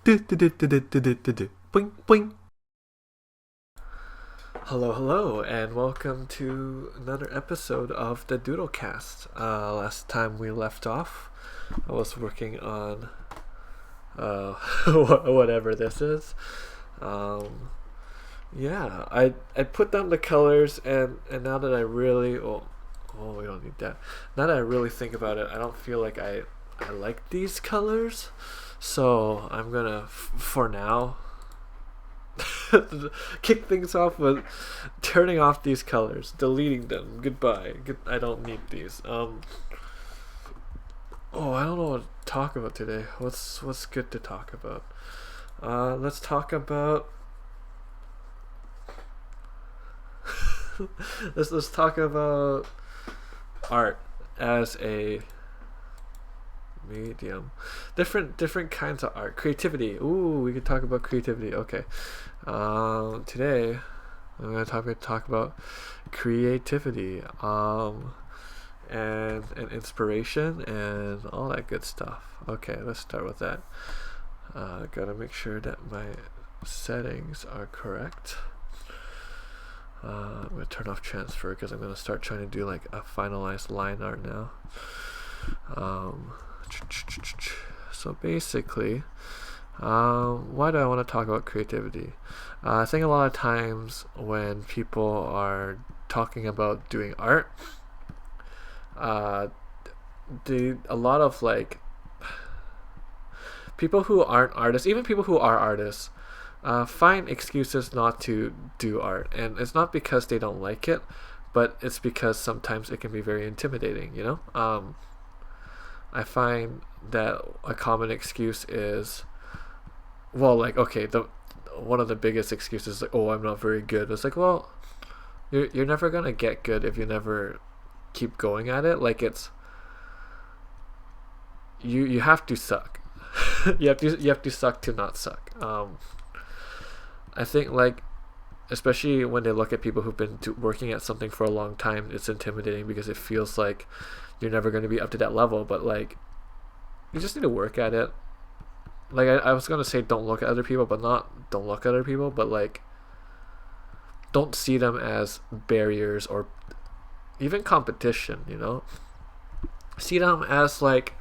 Boing, boing. Hello, and welcome to another episode of the Doodlecast. Last time we left off, I was working on whatever this is. I put down the colors, and now that I really we don't need that. Now that I really think about it, I don't feel like I like these colors. So I'm gonna, for now, kick things off with turning off these colors, deleting them. Goodbye. I don't need these. I don't know what to talk about today. What's good to talk about? Let's talk about. let's talk about art as a medium, different kinds of art, creativity. Ooh, we could talk about creativity. Okay, today I'm gonna talk about creativity, and inspiration and all that good stuff. Okay, let's start with that. Gotta make sure that my settings are correct. I'm gonna turn off transfer because I'm gonna start trying to do like a finalized line art now. So basically, why do I want to talk about creativity? I think a lot of times when people are talking about doing art, a lot of like people who aren't artists, even people who are artists, find excuses not to do art, and it's not because they don't like it, but it's because sometimes it can be very intimidating. I find that a common excuse is, one of the biggest excuses is like, oh, I'm not very good. It's like, well, you're never gonna get good if you never keep going at it. Like, it's you have to suck. you have to suck to not suck. I think, like, especially when they look at people who've been working at something for a long time, it's intimidating because it feels like you're never going to be up to that level. But like, you just need to work at it. Like, I was going to say don't look at other people, but not don't look at other people, but like, don't see them as barriers or even competition. See them as like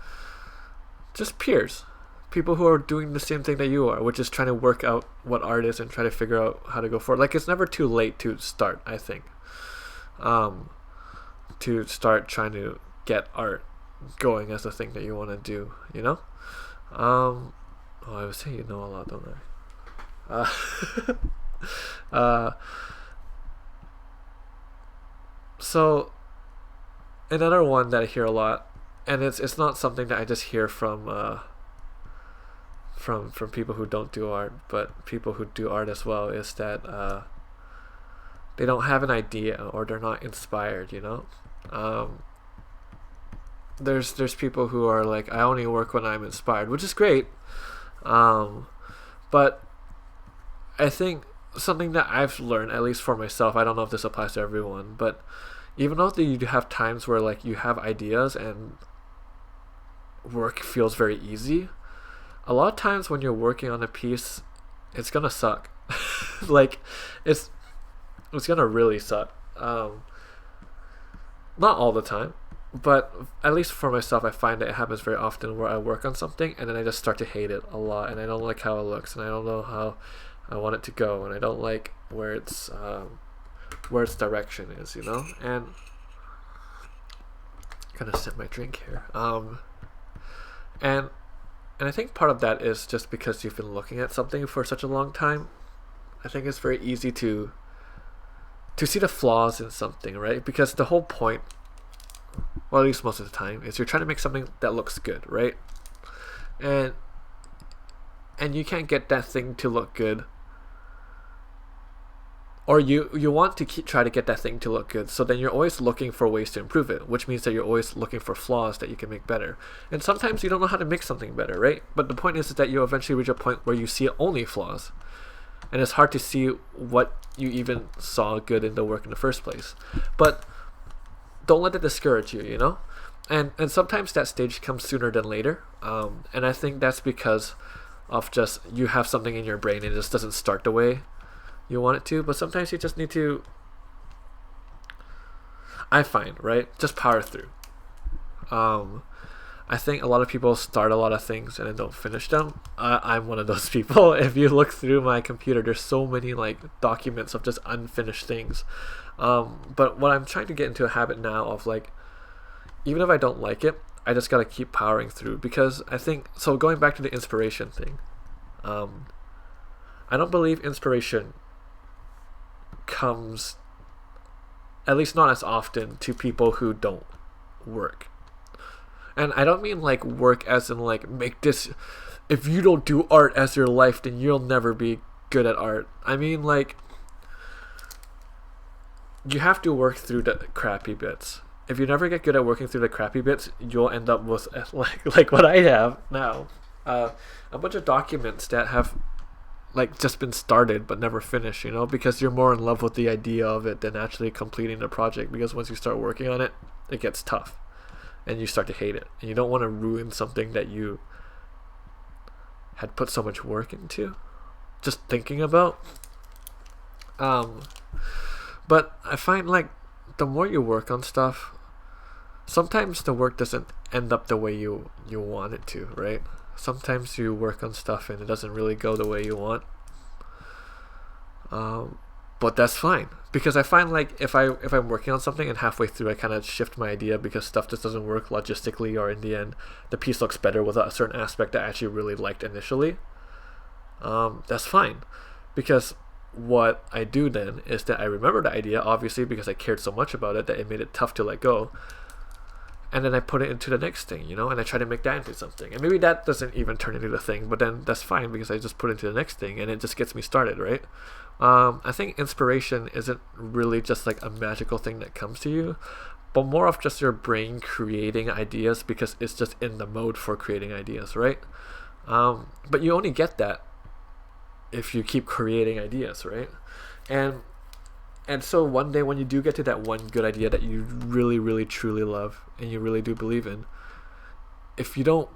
just peers, people who are doing the same thing that you are, which is trying to work out what art is and try to figure out how to go forward. Like, it's never too late to start, I think, to start trying to get art going as a thing that you want to do. I would say a lot, don't I? So another one that I hear a lot, and it's not something that I just hear from people who don't do art, but people who do art as well, is that they don't have an idea or they're not inspired. There's people who are like, I only work when I'm inspired, which is great, but I think something that I've learned, at least for myself, I don't know if this applies to everyone, but even though you have times where like you have ideas and work feels very easy, a lot of times when you're working on a piece, it's gonna suck. Like, it's gonna really suck. Not all the time, but at least for myself, I find that it happens very often where I work on something and then I just start to hate it a lot, and I don't like how it looks, and I don't know how I want it to go, and I don't like where its direction is, and gonna sip my drink here. And I think part of that is just because you've been looking at something for such a long time. I think it's very easy to see the flaws in something, right? Because the whole point, well, at least most of the time, is you're trying to make something that looks good, right? And you can't get that thing to look good, or you want to try to get that thing to look good, so then you're always looking for ways to improve it, which means that you're always looking for flaws that you can make better. And sometimes you don't know how to make something better, right? But the point is that you eventually reach a point where you see only flaws, and it's hard to see what you even saw good in the work in the first place. But don't let it discourage you, and sometimes that stage comes sooner than later, and I think that's because of just you have something in your brain and it just doesn't start the way you want it to. But sometimes you just need to, I find, right, just power through. I think a lot of people start a lot of things and then don't finish them. I'm one of those people. If you look through my computer, there's so many like documents of just unfinished things. But what I'm trying to get into a habit now of like, even if I don't like it, I just gotta keep powering through, because I think, so going back to the inspiration thing, I don't believe inspiration comes, at least not as often, to people who don't work. And I don't mean like work as in like make this, if you don't do art as your life, then you'll never be good at art. I mean like, you have to work through the crappy bits. If you never get good at working through the crappy bits, you'll end up with like what I have now, a bunch of documents that have like just been started but never finished, you know, because you're more in love with the idea of it than actually completing the project, because once you start working on it, it gets tough and you start to hate it, and you don't want to ruin something that you had put so much work into just thinking about. But I find like the more you work on stuff, sometimes the work doesn't end up the way you want it to, right? Sometimes you work on stuff and it doesn't really go the way you want. But that's fine, because I find like if I'm working on something and halfway through I kind of shift my idea because stuff just doesn't work logistically, or in the end the piece looks better with a certain aspect I actually really liked initially, that's fine, because what I do then is that I remember the idea, obviously, because I cared so much about it that it made it tough to let go, and then I put it into the next thing, you know, and I try to make that into something, and maybe that doesn't even turn into the thing, but then that's fine because I just put it into the next thing and it just gets me started, right? I think inspiration isn't really just like a magical thing that comes to you, but more of just your brain creating ideas because it's just in the mode for creating ideas, right? But you only get that if you keep creating ideas, right? And so one day when you do get to that one good idea that you really, really, truly love and you really do believe in, if you don't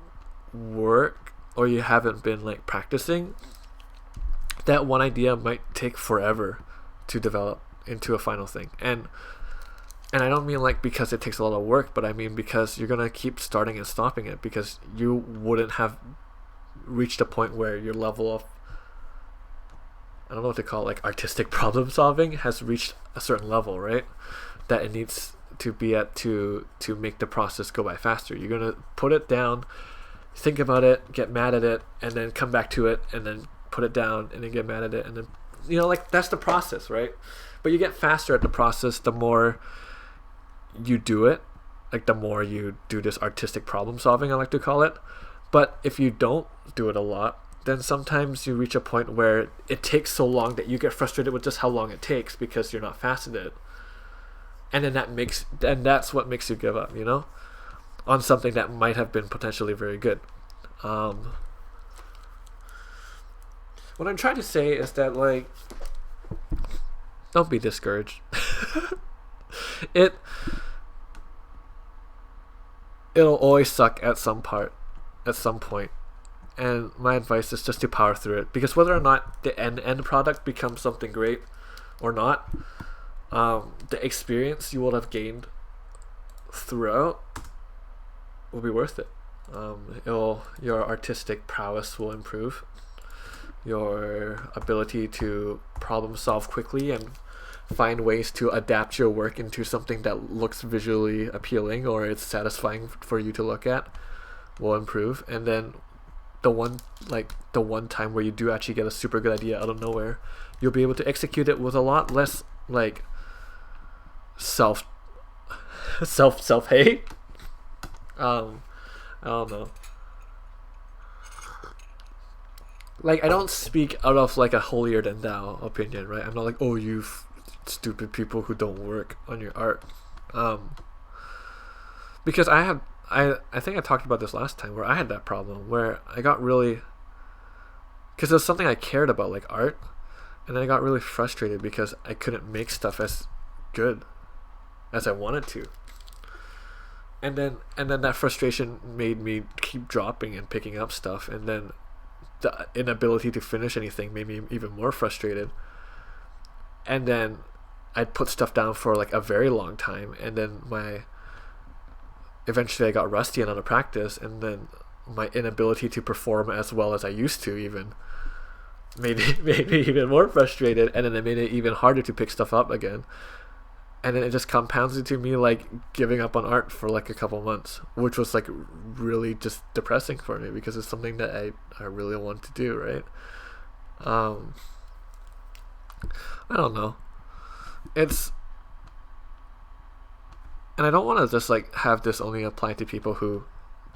work or you haven't been like practicing, that one idea might take forever to develop into a final thing. And I don't mean like because it takes a lot of work, but I mean because you're gonna keep starting and stopping it because you wouldn't have reached a point where your level of, I don't know what to call it, like artistic problem solving has reached a certain level, right? That it needs to be at to make the process go by faster. You're gonna put it down, think about it, get mad at it, and then come back to it, and then put it down, and then get mad at it, and then, you know, like that's the process, right? But you get faster at the process the more you do it, like the more you do this artistic problem solving, I like to call it. But if you don't do it a lot, then sometimes you reach a point where it takes so long that you get frustrated with just how long it takes because you're not fast at it. And then that's what makes you give up, you know, on something that might have been potentially very good. What I'm trying to say is that, like, don't be discouraged. It'll always suck at some point. And my advice is just to power through it, because whether or not the end product becomes something great or not, the experience you will have gained throughout will be worth it. Your artistic prowess will improve. Your ability to problem solve quickly and find ways to adapt your work into something that looks visually appealing or it's satisfying for you to look at will improve. And then the one time where you do actually get a super good idea out of nowhere, you'll be able to execute it with a lot less like self hate. I don't know. Like, I don't speak out of like a holier than thou opinion, right? I'm not like, oh, you stupid people who don't work on your art, because I think I talked about this last time where I had that problem where I got really, because it was something I cared about, like art, and then I got really frustrated because I couldn't make stuff as good as I wanted to, and then that frustration made me keep dropping and picking up stuff, and then the inability to finish anything made me even more frustrated. And then I'd put stuff down for like a very long time, and then eventually I got rusty and out of practice, and then my inability to perform as well as I used to even made me even more frustrated, and then it made it even harder to pick stuff up again. And then it just compounds into me like giving up on art for like a couple months, which was like really just depressing for me because it's something that I really want to do, right? I don't know. And I don't want to just like have this only apply to people who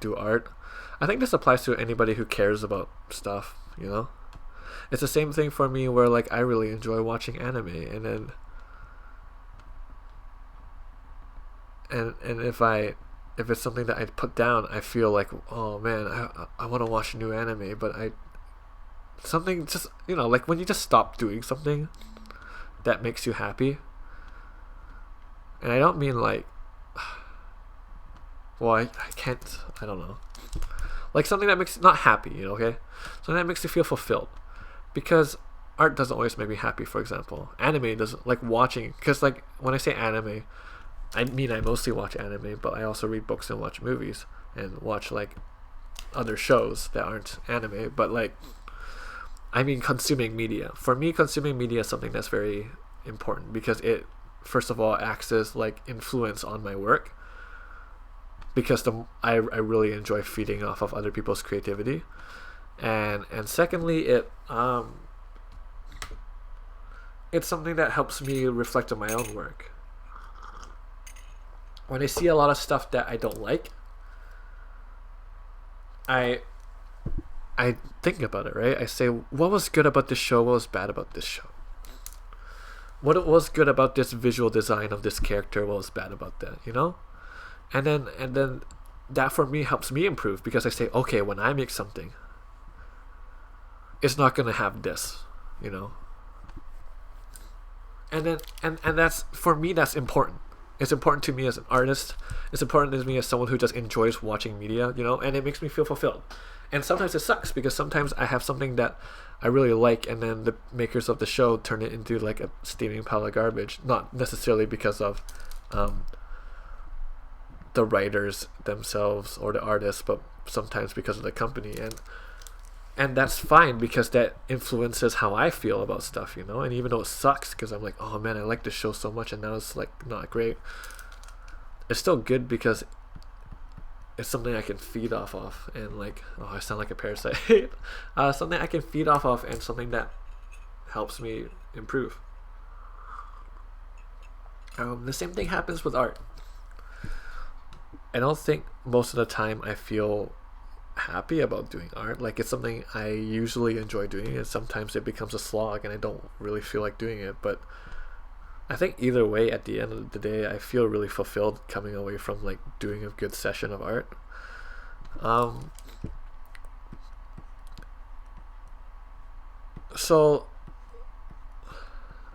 do art. I think this applies to anybody who cares about stuff, you know? It's the same thing for me where like I really enjoy watching anime, and then and if it's something that I put down, I feel like, oh man, I want to watch new anime, but something just, you know, like when you just stop doing something that makes you happy. And I don't mean like, well, I can't, I don't know, like something that makes not happy, you know, okay, something that makes you feel fulfilled, because art doesn't always make me happy. For example, anime doesn't, like watching, because like when I say anime, I mean I mostly watch anime, but I also read books and watch movies and watch like other shows that aren't anime, but like I mean consuming media. For me, consuming media is something that's very important because it, first of all, acts as like influence on my work, because I really enjoy feeding off of other people's creativity, and secondly, it's something that helps me reflect on my own work. When I see a lot of stuff that I don't like, I think about it, right? I say, what was good about this show? What was bad about this show? What was good about this visual design of this character? What was bad about that? You know, and then that for me helps me improve, because I say, okay, when I make something, it's not gonna have this, you know. And then and that's, for me, that's important. It's important to me as an artist. It's important to me as someone who just enjoys watching media, you know, and it makes me feel fulfilled. And sometimes it sucks because sometimes I have something that I really like, and then the makers of the show turn it into like a steaming pile of garbage. Not necessarily because of the writers themselves or the artists, but sometimes because of the company. And that's fine, because that influences how I feel about stuff, you know. And even though it sucks, because I'm like, oh man, I like this show so much, and now it's like not great, it's still good because it's something I can feed off of, and like, oh, I sound like a parasite. Something I can feed off of, and something that helps me improve. The same thing happens with art. I don't think most of the time I feel happy about doing art. Like, it's something I usually enjoy doing, and sometimes it becomes a slog and I don't really feel like doing it. But I think either way, at the end of the day, I feel really fulfilled coming away from like doing a good session of art. So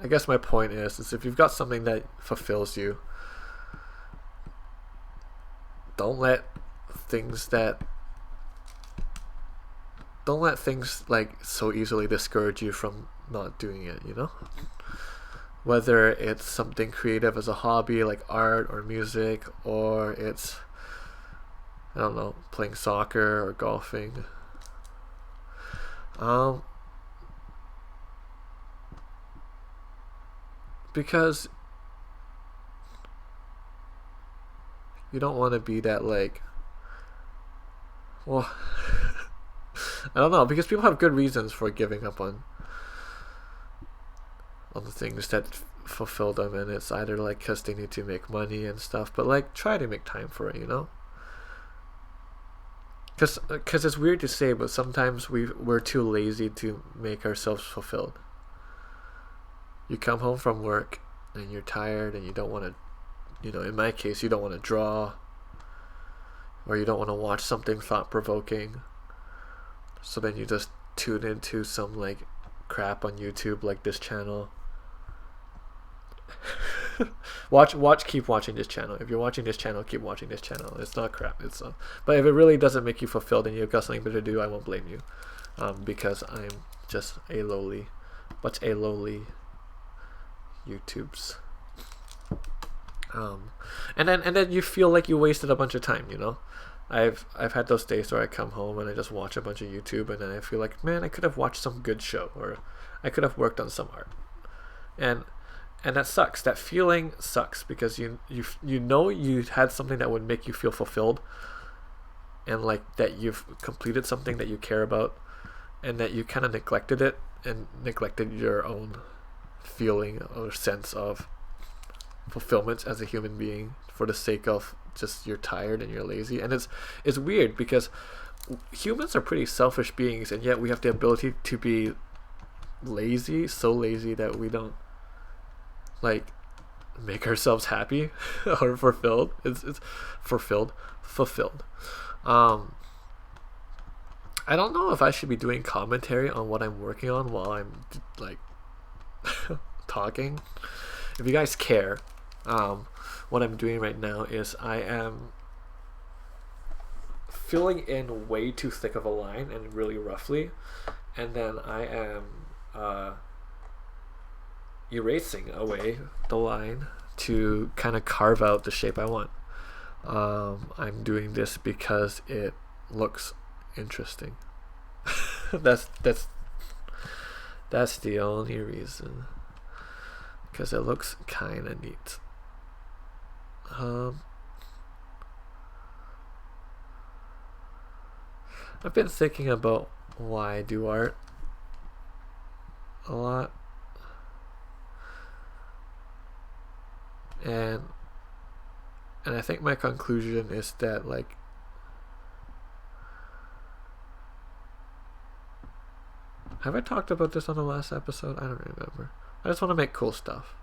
I guess my point is if you've got something that fulfills you, don't let things like so easily discourage you from not doing it, you know? Whether it's something creative as a hobby like art or music, or it's, I don't know, playing soccer or golfing. Because you don't want to be that like, well, I don't know, because people have good reasons for giving up on the things that fulfill them, and it's either like because they need to make money and stuff, but like try to make time for it, you know. Because it's weird to say, but sometimes we're too lazy to make ourselves fulfilled. You come home from work and you're tired and you don't want to, you know, in my case, you don't want to draw, or you don't want to watch something thought-provoking, so then you just tune into some like crap on YouTube, like this channel. Keep watching this channel. If you're watching this channel, keep watching this channel. It's not crap. But if it really doesn't make you fulfilled and you've got something better to do, I won't blame you. because I'm just a lowly YouTubes. And then you feel like you wasted a bunch of time, you know. I've had those days where I come home and I just watch a bunch of YouTube, and then I feel like, man, I could have watched some good show, or I could have worked on some art. And that sucks. That feeling sucks, because you know you had something that would make you feel fulfilled, and like that you've completed something that you care about, and that you kind of neglected it and neglected your own feeling or sense of fulfillment as a human being for the sake of just you're tired and you're lazy. And it's weird, because humans are pretty selfish beings, and yet we have the ability to be lazy, so lazy that we don't like make ourselves happy or fulfilled. It's fulfilled. I don't know if I should be doing commentary on what I'm working on while I'm like talking. If you guys care, what I'm doing right now is I am filling in way too thick of a line and really roughly, and then I am erasing away the line to kind of carve out the shape I want. I'm doing this because it looks interesting. that's the only reason, because it looks kind of neat. I've been thinking about why I do art a lot, and I think my conclusion is that, like, have I talked about this on the last episode? I don't remember. I just want to make cool stuff,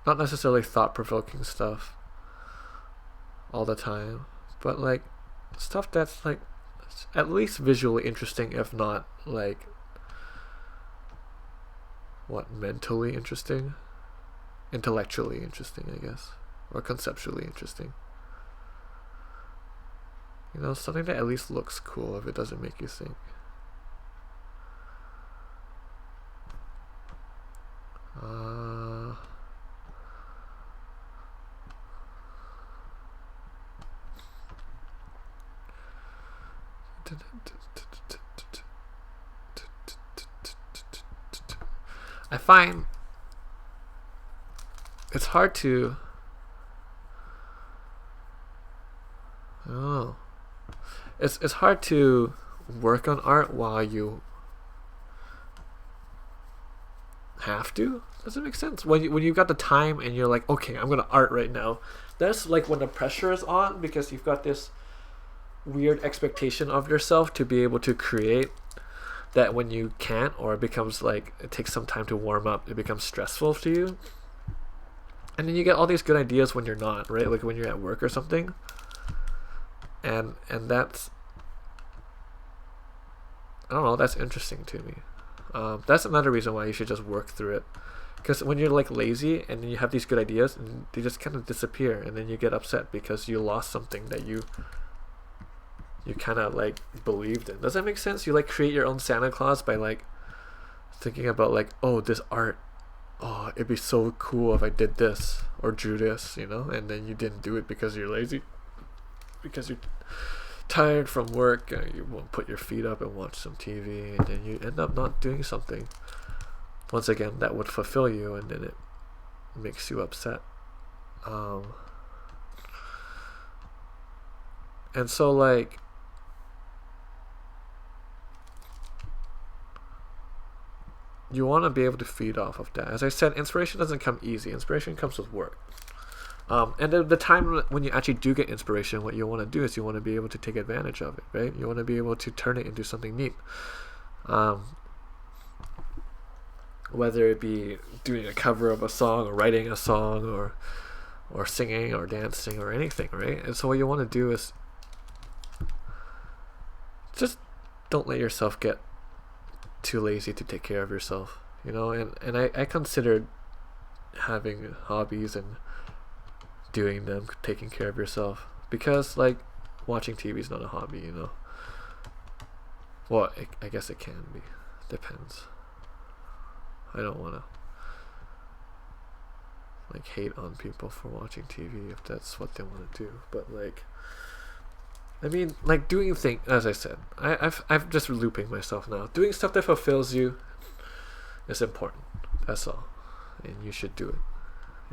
not necessarily thought-provoking stuff all the time, but like stuff that's like at least visually interesting, if not like mentally interesting, intellectually interesting, I guess, or conceptually interesting. You know, something that at least looks cool if it doesn't make you think. I find it's hard to it's hard to work on art while you have to. Does it make sense? When you've got the time and you're like, okay, I'm gonna art right now. That's like when the pressure is on, because you've got this weird expectation of yourself to be able to create, that when you can't, or it becomes like it takes some time to warm up, it becomes stressful to you. And then you get all these good ideas when you're not, right? Like when you're at work or something. And that's, I don't know, that's interesting to me. That's another reason why you should just work through it. Because when you're like lazy and then you have these good ideas and they just kind of disappear, and then you get upset because you lost something that you kind of like believed in. Does that make sense? You like create your own Santa Claus by like thinking about like, oh, this art, oh, it'd be so cool if I did this or drew this, you know, and then you didn't do it because you're lazy, because you're tired from work, you won't put your feet up and watch some TV, and then you end up not doing something, once again, that would fulfill you, and then it makes you upset. And so like, you want to be able to feed off of that. As I said, inspiration doesn't come easy. Inspiration comes with work. And the time when you actually do get inspiration, what you want to do is you want to be able to take advantage of it, right? You want to be able to turn it into something neat. Whether it be doing a cover of a song, or writing a song, or singing, or dancing, or anything, right? And so what you want to do is just don't let yourself get too lazy to take care of yourself, you know. And I considered having hobbies and doing them, taking care of yourself, because like watching TV is not a hobby, you know. Well, I guess it can be. Depends. I don't want to like hate on people for watching TV if that's what they want to do, but like, I mean, like doing things, as I said, I'm just looping myself now. Doing stuff that fulfills you is important. That's all, and you should do it.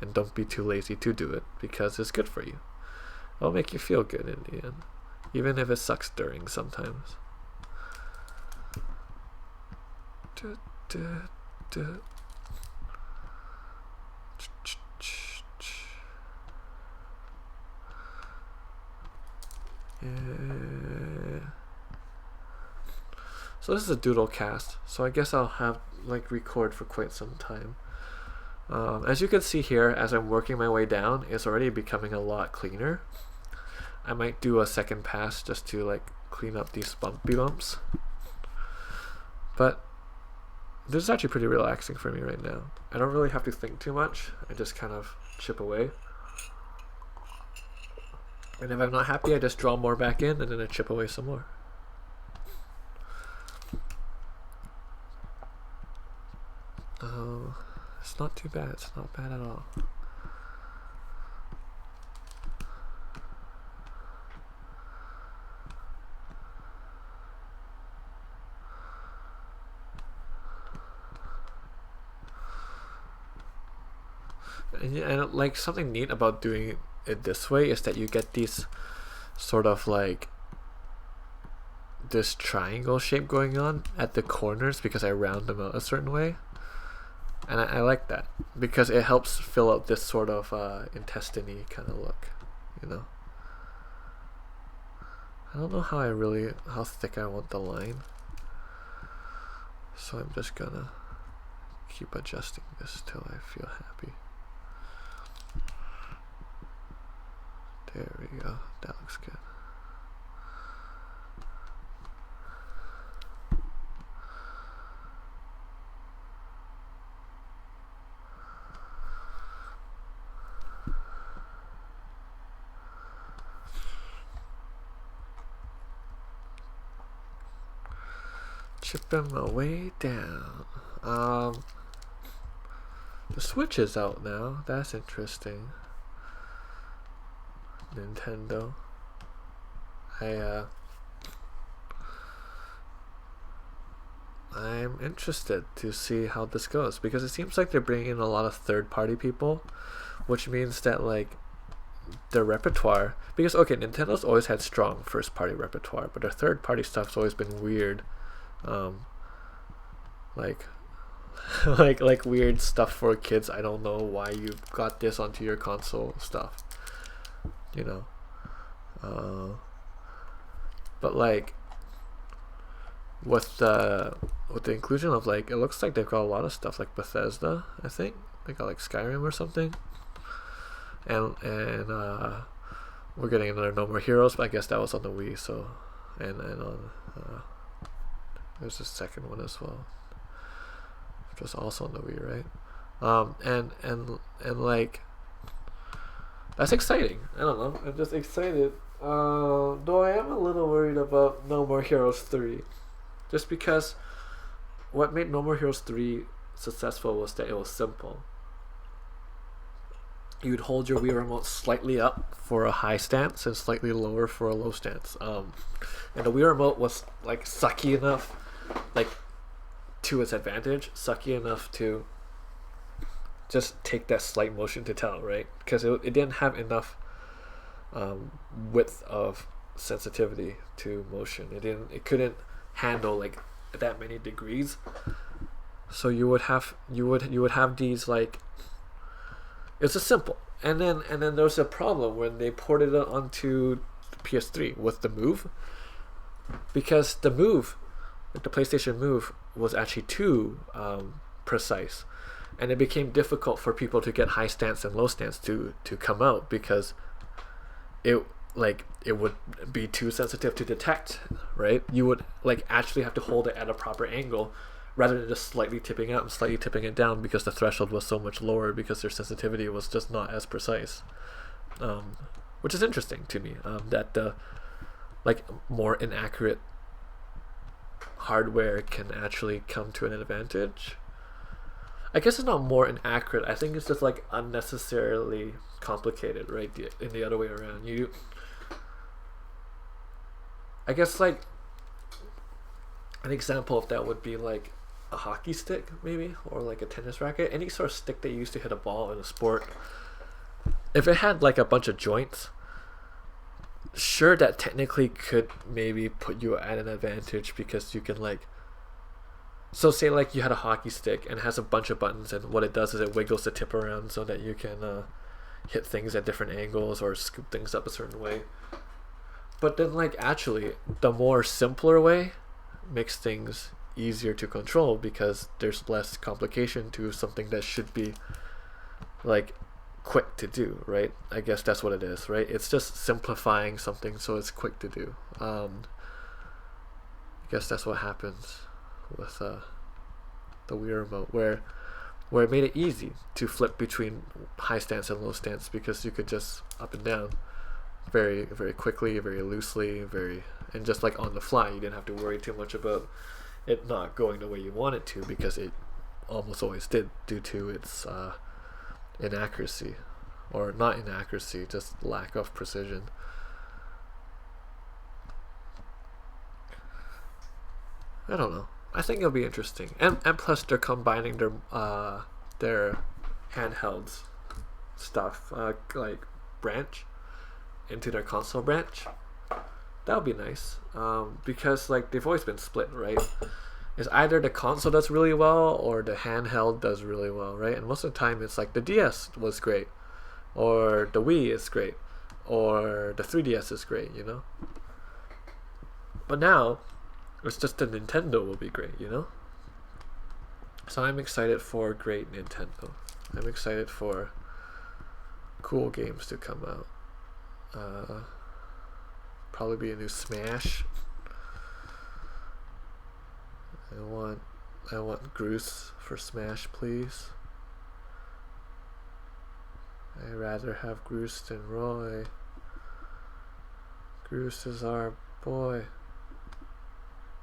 And don't be too lazy to do it because it's good for you. It'll make you feel good in the end, even if it sucks during sometimes. Yeah. So this is a Doodlecast, so I guess I'll have like record for quite some time. As you can see here, as I'm working my way down, it's already becoming a lot cleaner. I might do a second pass just to like clean up these bumpy bumps. But this is actually pretty relaxing for me right now. I don't really have to think too much. I just kind of chip away. And if I'm not happy, I just draw more back in and then I chip away some more. Oh, it's not too bad. It's not bad at all. And like something neat about doing it this way is that you get these sort of like this triangle shape going on at the corners because I round them out a certain way, and I like that because it helps fill out this sort of intestine-y kind of look, you know. I don't know how thick I want the line, so I'm just gonna keep adjusting this till I feel happy. There we go. That looks good. Chipping my way down. The Switch is out now. That's interesting. Nintendo. I'm interested to see how this goes because it seems like they're bringing in a lot of third-party people, which means that like their repertoire, because okay, Nintendo's always had strong first-party repertoire, but their third-party stuff's always been weird, like like weird stuff for kids. I don't know why you got this onto your console stuff, you know. But like with the inclusion of like, it looks like they've got a lot of stuff like Bethesda. I think they got like Skyrim or something, and we're getting another No More Heroes, but I guess that was on the Wii. So and on there's a second one as well, which was also on the Wii, right? And like, that's exciting. I don't know. I'm just excited. Though I am a little worried about No More Heroes 3. Just because what made No More Heroes 3 successful was that it was simple. You'd hold your Wii remote slightly up for a high stance and slightly lower for a low stance. And the Wii remote was like sucky enough, like to its advantage, sucky enough to just take that slight motion to tell, right? Because it didn't have enough width of sensitivity to motion. It couldn't handle like that many degrees. So you would have these like, it's a simple. And then there was a problem when they ported it onto PS3 with the Move, because the Move, like the PlayStation Move, was actually too precise, and it became difficult for people to get high stance and low stance to come out because it would be too sensitive to detect, right? You would like actually have to hold it at a proper angle rather than just slightly tipping out and slightly tipping it down because the threshold was so much lower because their sensitivity was just not as precise, which is interesting to me, that like more inaccurate hardware can actually come to an advantage. I guess it's not more inaccurate. I think it's just like unnecessarily complicated, right? In the other way around. I guess like an example of that would be like a hockey stick, maybe, or like a tennis racket. Any sort of stick that you use to hit a ball in a sport. If it had like a bunch of joints, sure, that technically could maybe put you at an advantage because you can like. So say like you had a hockey stick and it has a bunch of buttons, and what it does is it wiggles the tip around so that you can hit things at different angles or scoop things up a certain way. But then like actually the more simpler way makes things easier to control because there's less complication to something that should be like quick to do, right? I guess that's what it is, right? It's just simplifying something so it's quick to do. I guess that's what happens with the Wii remote, where it made it easy to flip between high stance and low stance because you could just up and down very, very quickly, very loosely, and just like on the fly. You didn't have to worry too much about it not going the way you want it to because it almost always did due to its inaccuracy, or not inaccuracy, just lack of precision. I don't know. I think it'll be interesting, and plus they're combining their handhelds stuff like branch into their console branch. That would be nice, because like they've always been split, right? It's either the console does really well or the handheld does really well, right? And most of the time it's like the DS was great, or the Wii is great, or the 3DS is great, you know? But now it's just the Nintendo will be great, you know? So I'm excited for great Nintendo. I'm excited for cool games to come out. Probably be a new Smash. I want Groose for Smash, please. I'd rather have Groose than Roy. Groose is our boy.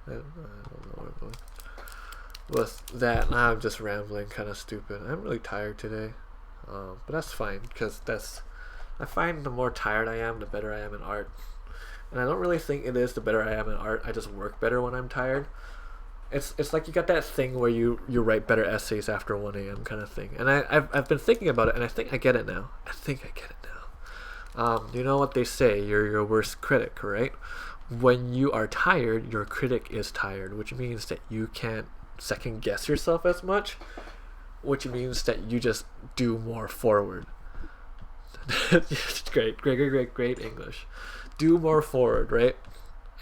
I don't know where I'm going. With that, I'm just rambling, kind of stupid. I'm really tired today, but that's fine because I find the more tired I am, the better I am in art. And I don't really think it is the better I am in art. I just work better when I'm tired. It's like you got that thing where you write better essays after 1 a.m. kind of thing. And I've been thinking about it, and I think I get it now. You know what they say? You're your worst critic, right? When you are tired, your critic is tired, which means that you can't second guess yourself as much, which means that you just do more forward. Great English. Do more forward, right?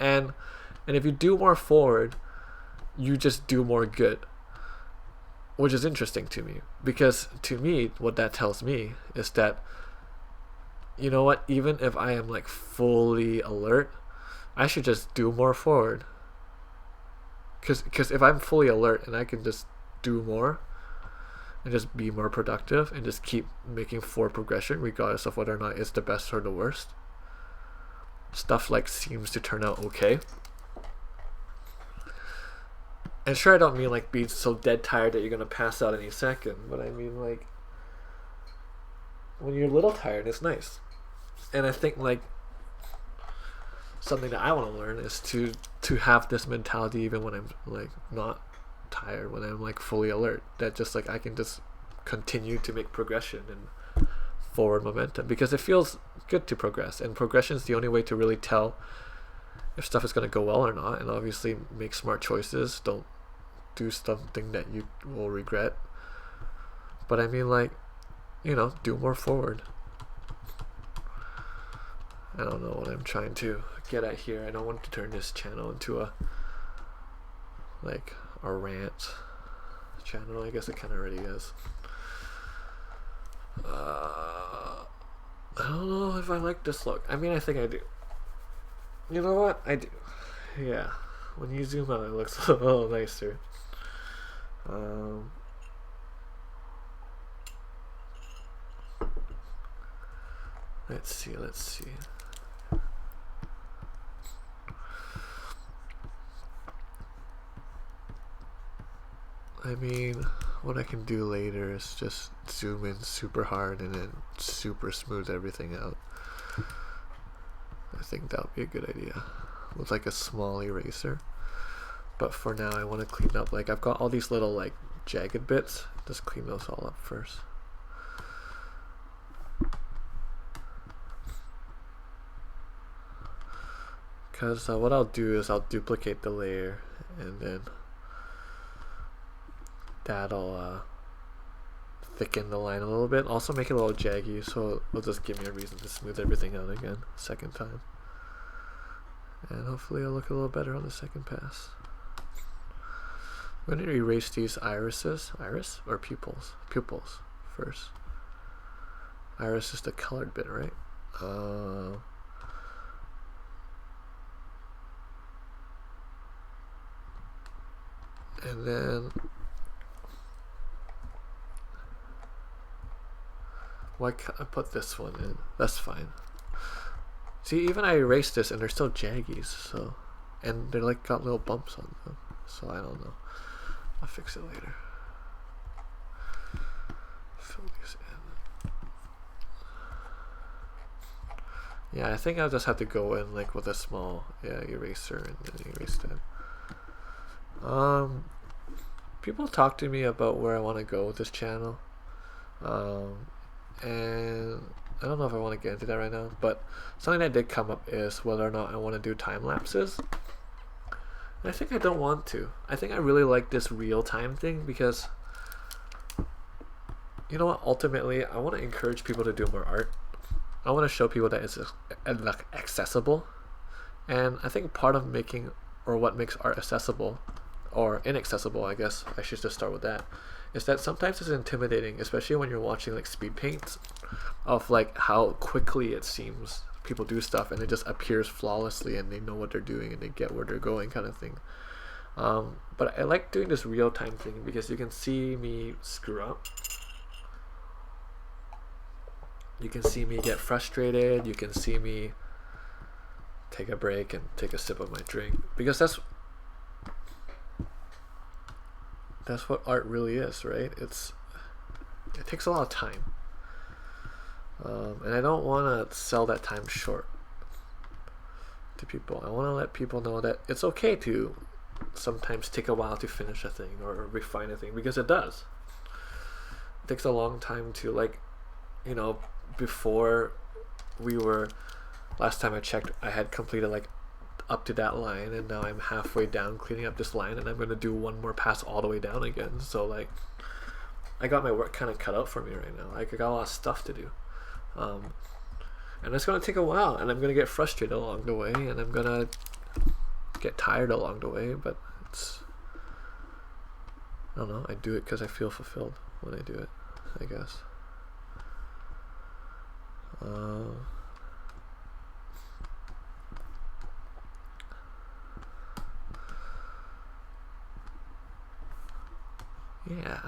And if you do more forward, you just do more good, which is interesting to me, because to me what that tells me is that, you know what, even if I am like fully alert, I should just do more forward, because if I'm fully alert and I can just do more and just be more productive and just keep making forward progression regardless of whether or not it's the best or the worst, stuff like seems to turn out okay. And sure, I don't mean like being so dead tired that you're gonna pass out any second, but I mean like when you're a little tired, it's nice. And I think like something that I want to learn is to have this mentality even when I'm like not tired, when I'm like fully alert, that just like I can just continue to make progression and forward momentum, because it feels good to progress, and progression is the only way to really tell if stuff is going to go well or not. And obviously make smart choices, don't do something that you will regret. But I mean, like, you know, do more forward. I don't know what I'm trying to get at here. I don't want to turn this channel into a rant channel. I guess it kind of already is. I don't know if I like this look. I mean, I think I do. You know what? I do. Yeah. When you zoom out, it looks a little nicer. Let's see. I mean, what I can do later is just zoom in super hard and then super smooth everything out. I think that would be a good idea with like a small eraser. But for now I want to clean up, like I've got all these little like jagged bits, just clean those all up first. Because what I'll do is I'll duplicate the layer and then that'll thicken the line a little bit, also make it a little jaggy, so it'll just give me a reason to smooth everything out again second time, and hopefully it'll look a little better on the second pass. I'm going to erase these iris or pupils first. Iris is the colored bit, right? And then why can't I put this one in? That's fine. See, even I erased this and they're still jaggies, so, and they're like got little bumps on them, so I don't know. I'll fix it later. Fill these in. Yeah, I think I'll just have to go in like with a small eraser and then erase that. People talk to me about where I want to go with this channel, and I don't know if I want to get into that right now, but something that did come up is whether or not I want to do time lapses. And I think I don't want to. I think I really like this real time thing because, you know what, ultimately I want to encourage people to do more art. I want to show people that it's accessible, and I think part of making, or what makes art accessible or inaccessible, I guess I should just start with that, is that sometimes it's intimidating, especially when you're watching like speed paints, of like how quickly it seems people do stuff and it just appears flawlessly and they know what they're doing and they get where they're going kind of thing. But I like doing this real time thing because you can see me screw up, you can see me get frustrated, you can see me take a break and take a sip of my drink, because that's what art really is, right? It takes a lot of time, and I don't want to sell that time short to people. I want to let people know that it's okay to sometimes take a while to finish a thing or refine a thing, because it does. It takes a long time to, like, you know, before last time I checked, I had completed like up to that line, and now I'm halfway down cleaning up this line, and I'm going to do one more pass all the way down again. So like, I got my work kind of cut out for me right now. Like, I got a lot of stuff to do, and it's going to take a while, and I'm going to get frustrated along the way, and I'm going to get tired along the way, but it's, I don't know, I do it because I feel fulfilled when I do it, I guess. Yeah.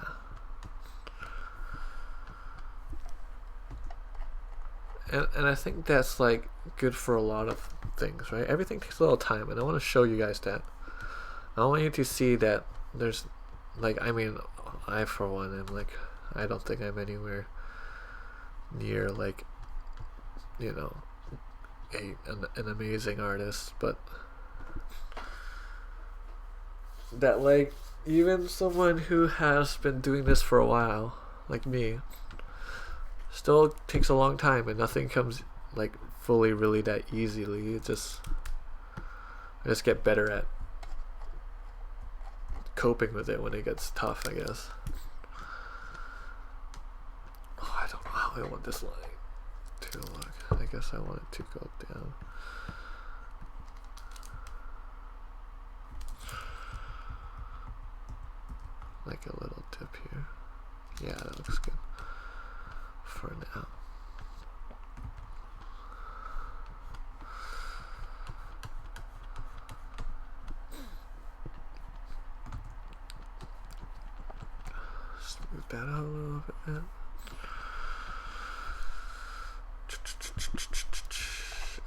And I think that's like good for a lot of things, right? Everything takes a little time, and I want to show you guys that. I want you to see that there's, like, I mean, I for one am like, I don't think I'm anywhere near like, you know, an amazing artist, but that, like, even someone who has been doing this for a while, like me, still takes a long time, and nothing comes like fully really that easily. I just get better at coping with it when it gets tough, I guess. Oh, I don't know how I want this line to look. I guess I want it to go down. Like a little tip here. Yeah, that looks good for now. Smooth that out a little bit.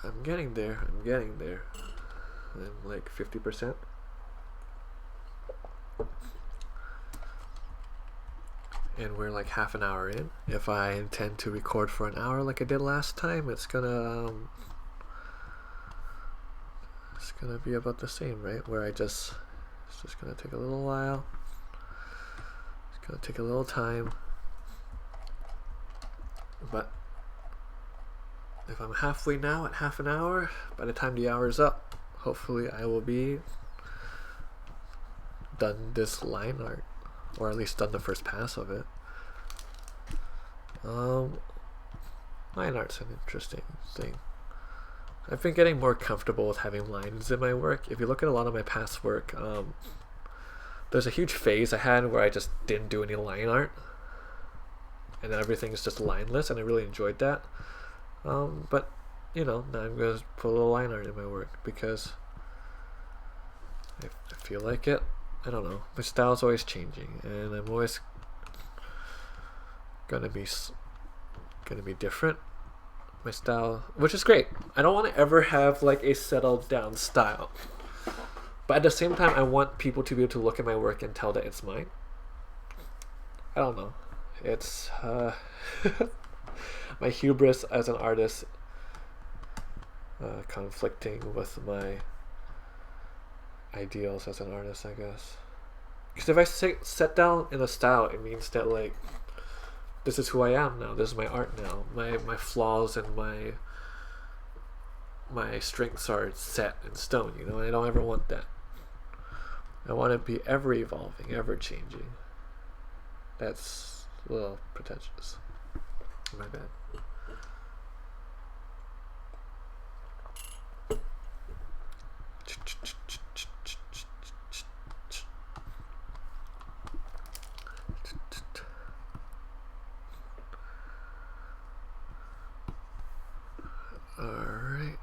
I'm getting there. I'm like 50%. and we're like half an hour in. If I intend to record for an hour like I did last time, it's gonna be about the same, right? Where it's just gonna take a little while. It's gonna take a little time. But if I'm halfway now at half an hour, by the time the hour is up, hopefully I will be done this line art, or at least done the first pass of it. Line art's an interesting thing. I've been getting more comfortable with having lines in my work. If you look at a lot of my past work, there's a huge phase I had where I just didn't do any line art, and everything's just lineless, and I really enjoyed that. But you know, now I'm going to put a little line art in my work because I feel like it. I don't know. My style's always changing, and I'm always gonna be different. My style, which is great. I don't want to ever have like a settled down style, but at the same time, I want people to be able to look at my work and tell that it's mine. I don't know. It's my hubris as an artist conflicting with my ideals as an artist, I guess. Because if I set down in a style, it means that like this is who I am now. This is my art now. My flaws and my strengths are set in stone. You know, and I don't ever want that. I want to be ever evolving, ever changing. That's a little pretentious. My bad.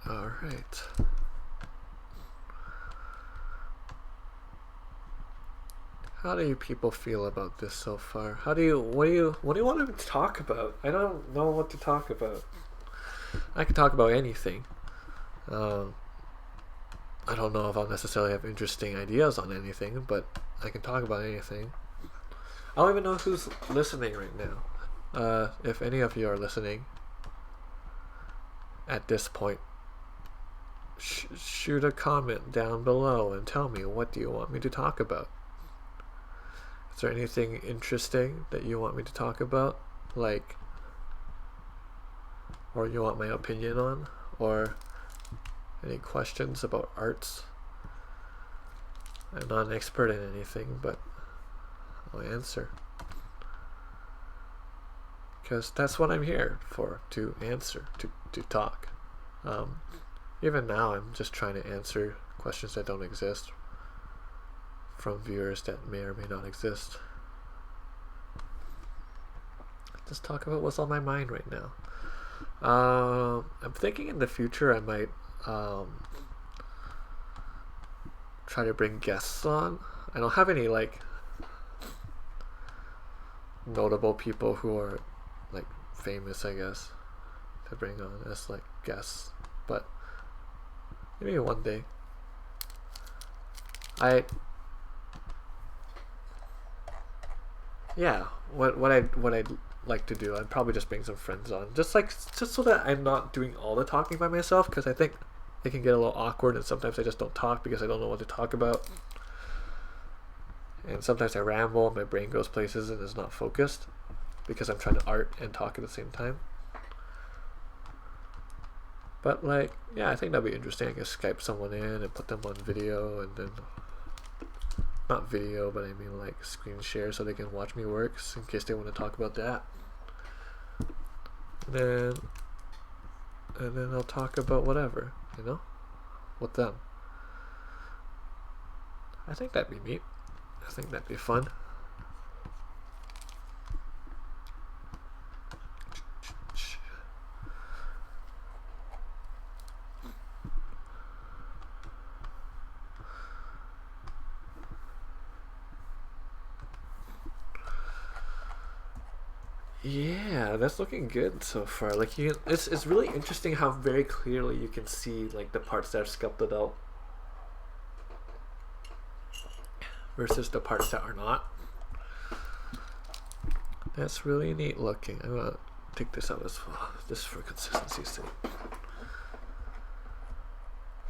All right. How do you people feel about this so far? What do you want to talk about? I don't know what to talk about. I can talk about anything. I don't know if I'll necessarily have interesting ideas on anything, but I can talk about anything. I don't even know who's listening right now. If any of you are listening at this point, shoot a comment down below and tell me, what do you want me to talk about? Is there anything interesting that you want me to talk about, like, or you want my opinion on, or any questions about arts? I'm not an expert in anything, but I'll answer, because that's what I'm here for, to answer, to talk. Even now, I'm just trying to answer questions that don't exist from viewers that may or may not exist. Just talk about what's on my mind right now. I'm thinking in the future I might try to bring guests on. I don't have any like notable people who are like famous, I guess, to bring on as like guests, but maybe one day. What I'd like to do, I'd probably just bring some friends on, just so that I'm not doing all the talking by myself, because I think it can get a little awkward, and sometimes I just don't talk because I don't know what to talk about, and sometimes I ramble and my brain goes places and is not focused because I'm trying to art and talk at the same time. But like, yeah, I think that'd be interesting. I can Skype someone in and put them on video, and then not video, but I mean like screen share, so they can watch me work in case they want to talk about that. And then I'll talk about whatever, you know, with them. I think that'd be neat. I think that'd be fun. Yeah, that's looking good so far. Like it's really interesting how very clearly you can see like the parts that are sculpted out versus the parts that are not. That's really neat looking. I'm gonna take this out as well, just for consistency's sake.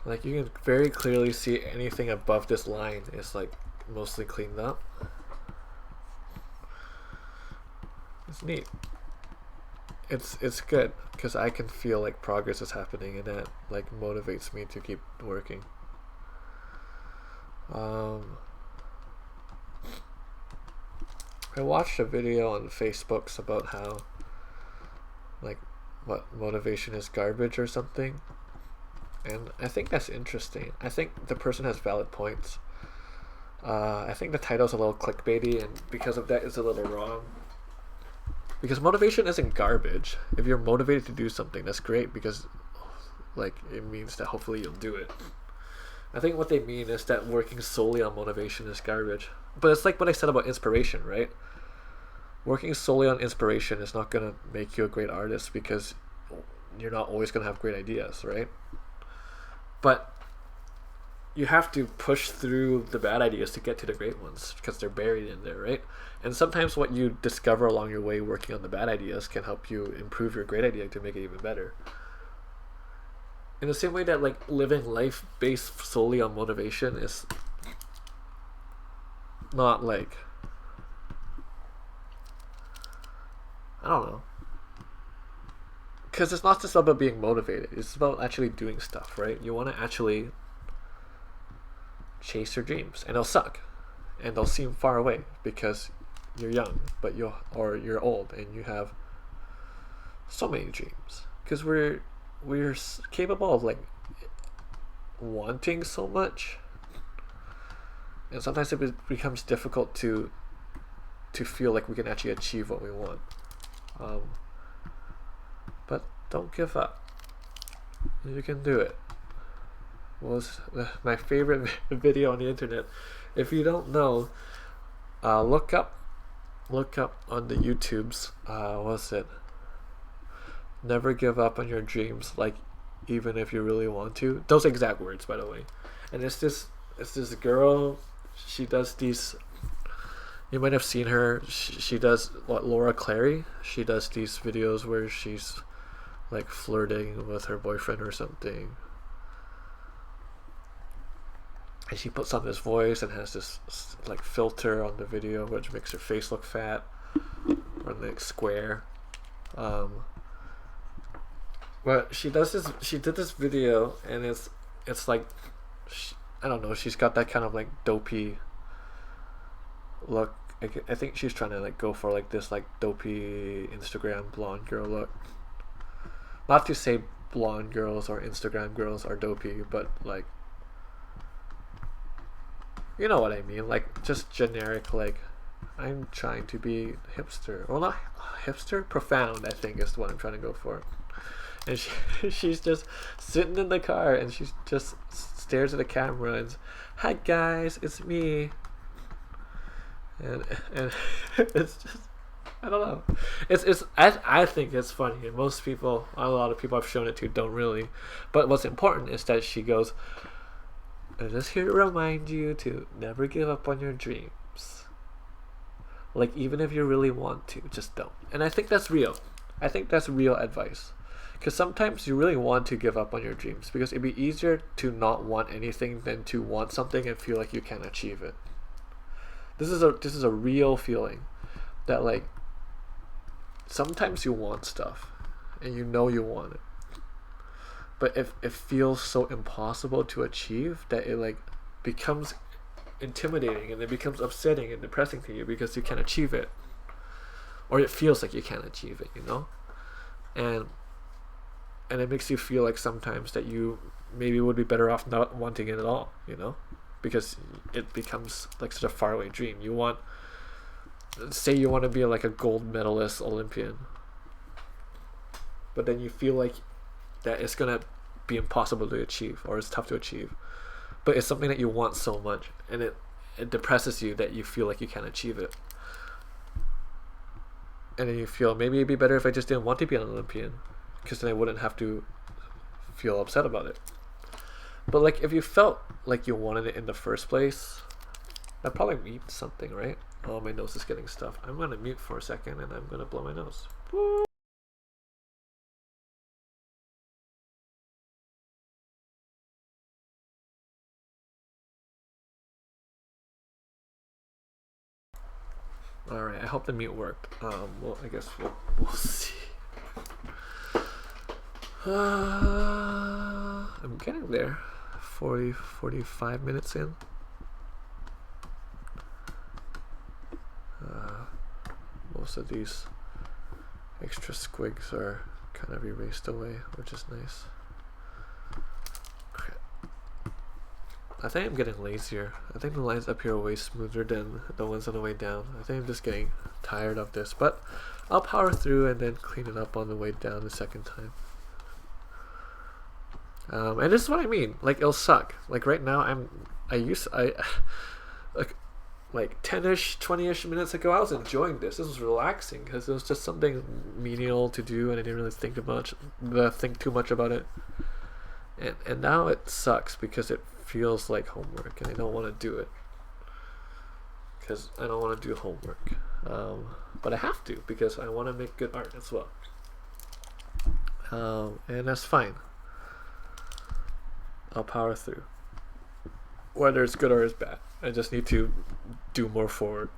Like, you can very clearly see anything above this line is like mostly cleaned up. It's neat. It's good because I can feel like progress is happening, and that like motivates me to keep working. I watched a video on Facebook about how like what motivation is garbage or something, and I think that's interesting. I think the person has valid points. I think the title's a little clickbaity, and because of that, it's a little wrong. Because motivation isn't garbage. If you're motivated to do something, that's great, because like it means that hopefully you'll do it. I think what they mean is that working solely on motivation is garbage. But it's like what I said about inspiration, right? Working solely on inspiration is not going to make you a great artist, because you're not always going to have great ideas, right? But you have to push through the bad ideas to get to the great ones, because they're buried in there, right? And sometimes what you discover along your way working on the bad ideas can help you improve your great idea to make it even better. In the same way that like living life based solely on motivation is not like, I don't know, because it's not just about being motivated, it's about actually doing stuff, right? You want to actually chase your dreams, and they'll suck and they'll seem far away because you're young, but you're old and you have so many dreams, because we're capable of like wanting so much, and sometimes it becomes difficult to feel like we can actually achieve what we want. But don't give up. You can do it. Was my favorite video on the internet. If you don't know, look up on the YouTubes. What was it? Never give up on your dreams, like even if you really want to. Those exact words, by the way. And it's this girl. She does these. You might have seen her. She does what, Laura Clary. She does these videos where she's like flirting with her boyfriend or something, and she puts on this voice and has this like filter on the video which makes her face look fat or like square. But she did this video, and it's like I don't know, she's got that kind of like dopey look. I think she's trying to like go for like this like dopey Instagram blonde girl look. Not to say blonde girls or Instagram girls are dopey, but like, you know what I mean, like just generic, like I'm trying to be hipster. Well, not hipster, profound I think is what I'm trying to go for. And she's just sitting in the car and she just stares at the camera and, "Hi guys, it's me." And it's just, I don't know. I think it's funny, and most people, a lot of people I've shown it to don't really. But what's important is that she goes, "I'm just here to remind you to never give up on your dreams. Like even if you really want to, just don't." And I think that's real. I think that's real advice. Because sometimes you really want to give up on your dreams, because it'd be easier to not want anything than to want something and feel like you can't achieve it. This is a real feeling that like sometimes you want stuff and you know you want it, but if it feels so impossible to achieve that it like becomes intimidating, and it becomes upsetting and depressing to you because you can't achieve it, or it feels like you can't achieve it, you know, and it makes you feel like sometimes that you maybe would be better off not wanting it at all, you know, because it becomes like such a faraway dream. You want, say you want to be like a gold medalist Olympian, but then you feel like that it's gonna be impossible to achieve, or it's tough to achieve, but it's something that you want so much, and it depresses you that you feel like you can't achieve it, and then you feel maybe it'd be better if I just didn't want to be an Olympian, because then I wouldn't have to feel upset about it. But like if you felt like you wanted it in the first place, that probably means something, right? Oh, my nose is getting stuffed. I'm gonna mute for a second and I'm gonna blow my nose. Alright, I hope the mute worked. Well, I guess we'll see. I'm getting there. 45 minutes in. Most of these extra squigs are kind of erased away, which is nice. I think I'm getting lazier. I think the lines up here are way smoother than the ones on the way down. I think I'm just getting tired of this, but I'll power through and then clean it up on the way down the second time. And this is what I mean. Like, it'll suck. Like right now, like 10-ish, 20-ish minutes ago, I was enjoying this. This was relaxing because it was just something menial to do, and I didn't really think too much about it. And now it sucks because it feels like homework, and I don't want to do it because I don't want to do homework. But I have to because I want to make good art as well. And that's fine. I'll power through. Whether it's good or it's bad, I just need to do more forward.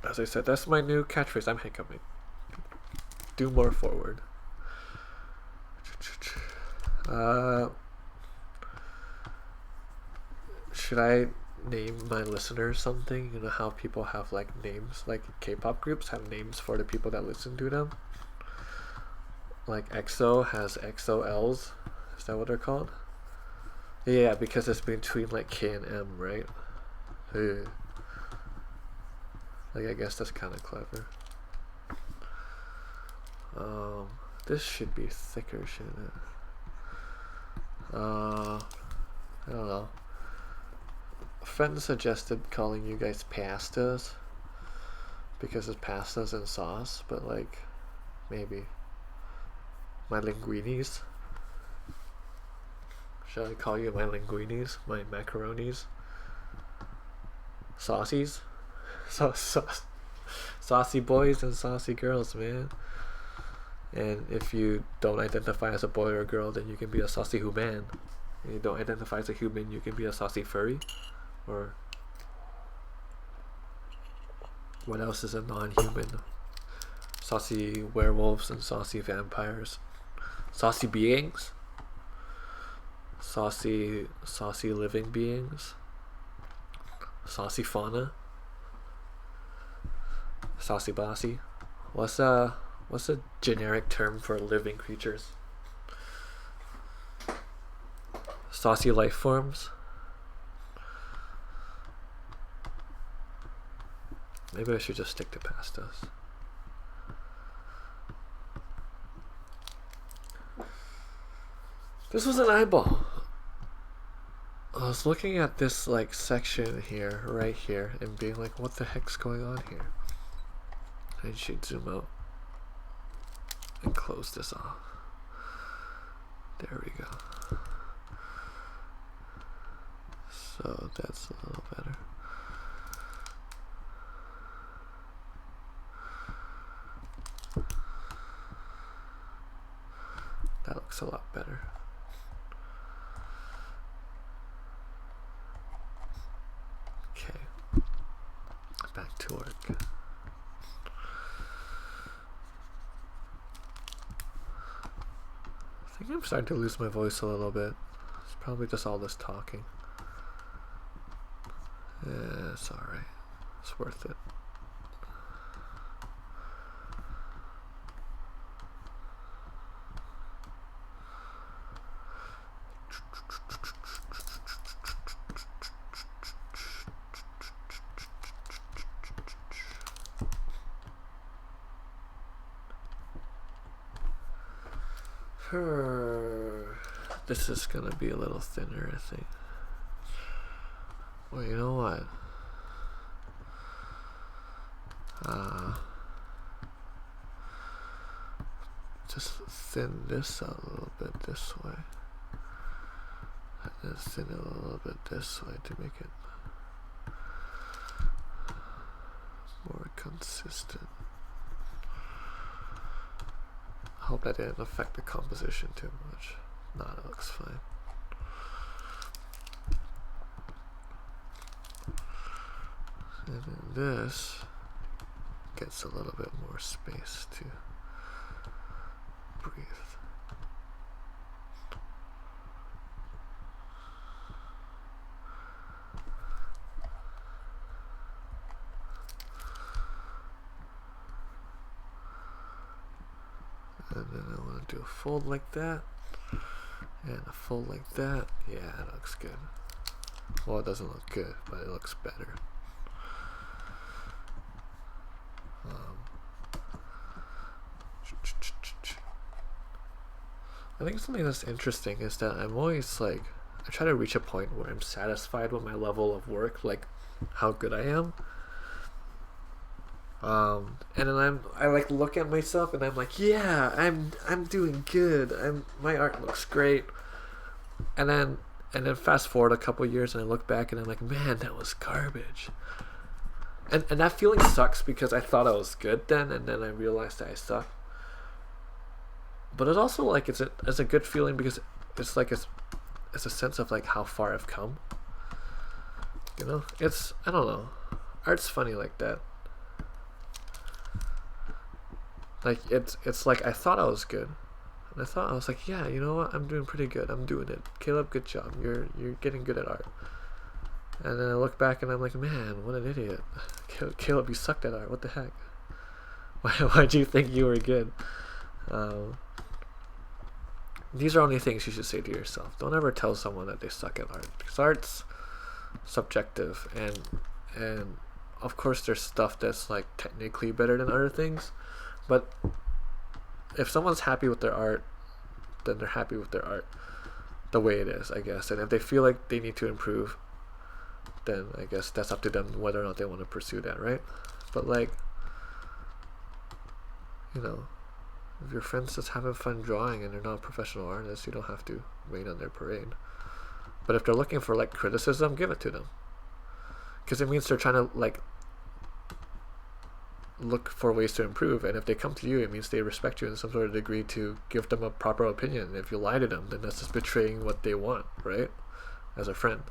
As I said, that's my new catchphrase. I'm hiccuping. Do more forward. Should I name my listeners something? You know how people have like names, like K-pop groups have names for the people that listen to them. Like EXO has XOLs. Is that what they're called? Yeah, because it's between like K and M, right? Like, I guess that's kind of clever. This should be thicker, shouldn't it? I don't know. A friend suggested calling you guys pastas because it's pastas and sauce, but like, maybe my linguinis. Should I call you my linguinis? My macaronis? Saucies? Saucy boys and saucy girls, man. And if you don't identify as a boy or a girl, then you can be a saucy human. And you don't identify as a human, you can be a saucy furry. Or what else is a non-human? Saucy werewolves and saucy vampires. Saucy beings? Saucy living beings. Saucy fauna. Saucy bossy. What's a generic term for living creatures? Saucy life forms. Maybe I should just stick to pastas. This was an eyeball. I was looking at this like section here, right here, and being like, what the heck's going on here? I should zoom out and close this off. There we go. So that's a little better. That looks a lot better. Okay, back to work. I think I'm starting to lose my voice a little bit. It's probably just all this talking. Yeah, it's alright. It's worth it. This is gonna be a little thinner, I think. Well, you know what? Just thin this out a little bit this way. And then thin it a little bit this way to make it. consistent. I hope that didn't affect the composition too much. Nah, that looks fine. And then this gets a little bit more space to breathe. And then I want to do a fold like that, and a fold like that. Yeah, that looks good. Well, it doesn't look good, but it looks better. I think something that's interesting is that I'm always like, I try to reach a point where I'm satisfied with my level of work, like how good I am. And then I like look at myself and I'm like, yeah, I'm doing good. My art looks great. And then fast forward a couple years and I look back and I'm like, man, that was garbage. And that feeling sucks because I thought I was good then, and then I realized that I suck. But it's also like it's a good feeling because it's like it's a sense of like how far I've come. You know, I don't know. Art's funny like that. Like it's like I thought I was good, and I was like, yeah, you know what, I'm doing pretty good. I'm doing it. Caleb, good job. You're getting good at art. And then I look back and I'm like, man, what an idiot. Caleb, you sucked at art. What the heck? Why'd you think you were good? These are only things you should say to yourself. Don't ever tell someone that they suck at art, because art's subjective, and of course there's stuff that's like technically better than other things, but if someone's happy with their art, then they're happy with their art the way it is, I guess. And if they feel like they need to improve, then I guess that's up to them whether or not they want to pursue that, right? But like, you know, if your friend's just having fun drawing and they're not professional artists, you don't have to rain on their parade. But if they're looking for like criticism, give it to them, because it means they're trying to like look for ways to improve. And if they come to you, it means they respect you in some sort of degree to give them a proper opinion. And if you lie to them, then that's just betraying what they want, right? As a friend.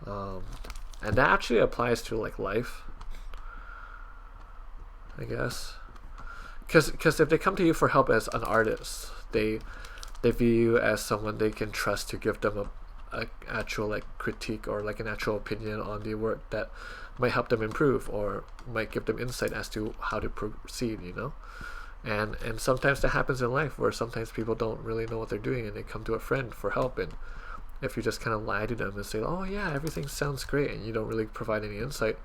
And that actually applies to like life, I guess. Because if they come to you for help as an artist, they view you as someone they can trust to give them a actual like critique or like an actual opinion on the work that might help them improve or might give them insight as to how to proceed, you know. And sometimes that happens in life, where sometimes people don't really know what they're doing and they come to a friend for help. And if you just kind of lie to them and say, oh yeah, everything sounds great, and you don't really provide any insight,